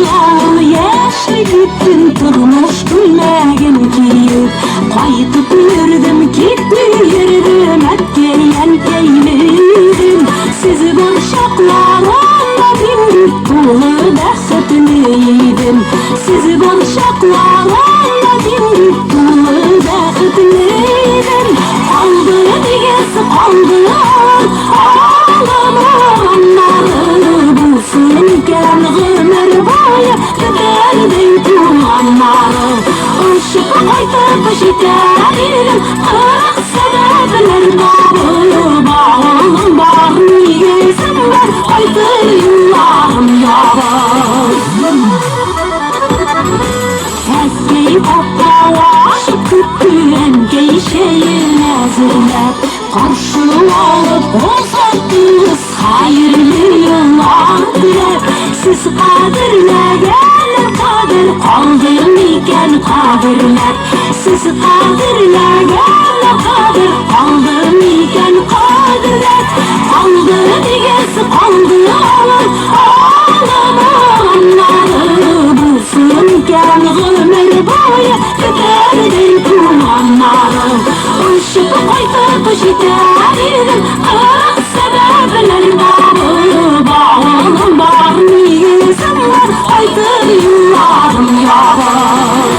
yol yaşlı gittin turmuş gülmegin kiyip qaytıp yürüdüm gitmirdim etkeyen keyledim sizi barşaklarımda dimdik dolu baxtliydim sizi barşaklarımda dimdik dolu baxtliydim qaldı digesi qaldı ağlamaranları bulsun ken ömür boyu kederden tuğanları ışık qaytıp jiterim qırıq sebepler dolu bağım var niyesim var qaytır yıllarım yağır Eski papalaşıp küttüren geyşeyin ezirler Karşı alıp uzattınız hayırlı yıllar diler Siz kadirleyen kadir kaldırmıken kadirler Siz kadirleyen kadir kaldırmıken kadirler Kaldı digesi kaldı alın ağlamaranları bulsun ken ömür boyu kederden tuğanları Işık qaytıp jiterim qırıq sebepler dolu bağım var niyesim var qaytır yıllarım yağır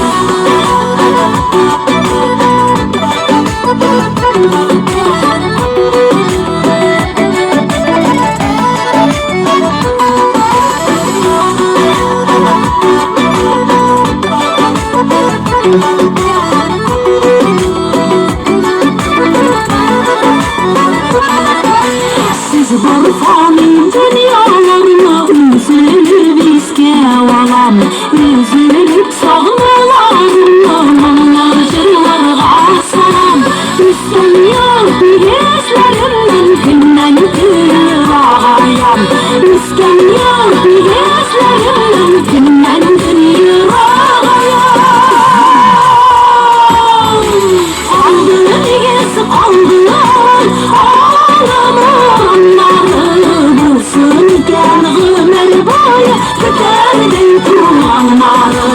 Siz bu fani dünyalarına üzülüp riske alam Üzülüp sağlarına mallar jırlarga salam Üstemiyor bizlerimden günden gün ağayam Üstemiyor bizlerimden günden gün ağayam Kaldı digesi kaldı ağlamaranları bulsun ken ömür boyu kederden tuğanları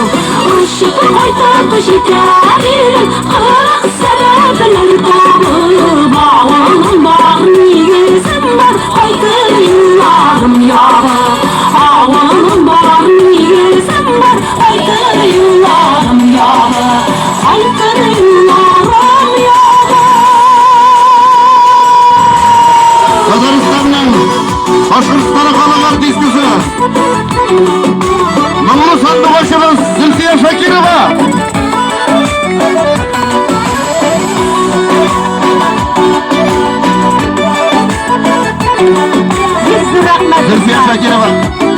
Işık qaytıp jiterim qırıq sebepler dolu bağım var niyesim var qaytır yıllarım yağır Ağlım var niyesim var qaytır yıllarım yağır Qaytır yıllarım yağır Kazaristan'dan Başkırtları kalan artistisi Namlu sandıbaşımız Zülfiye Şakirova Zülfiye Şakirova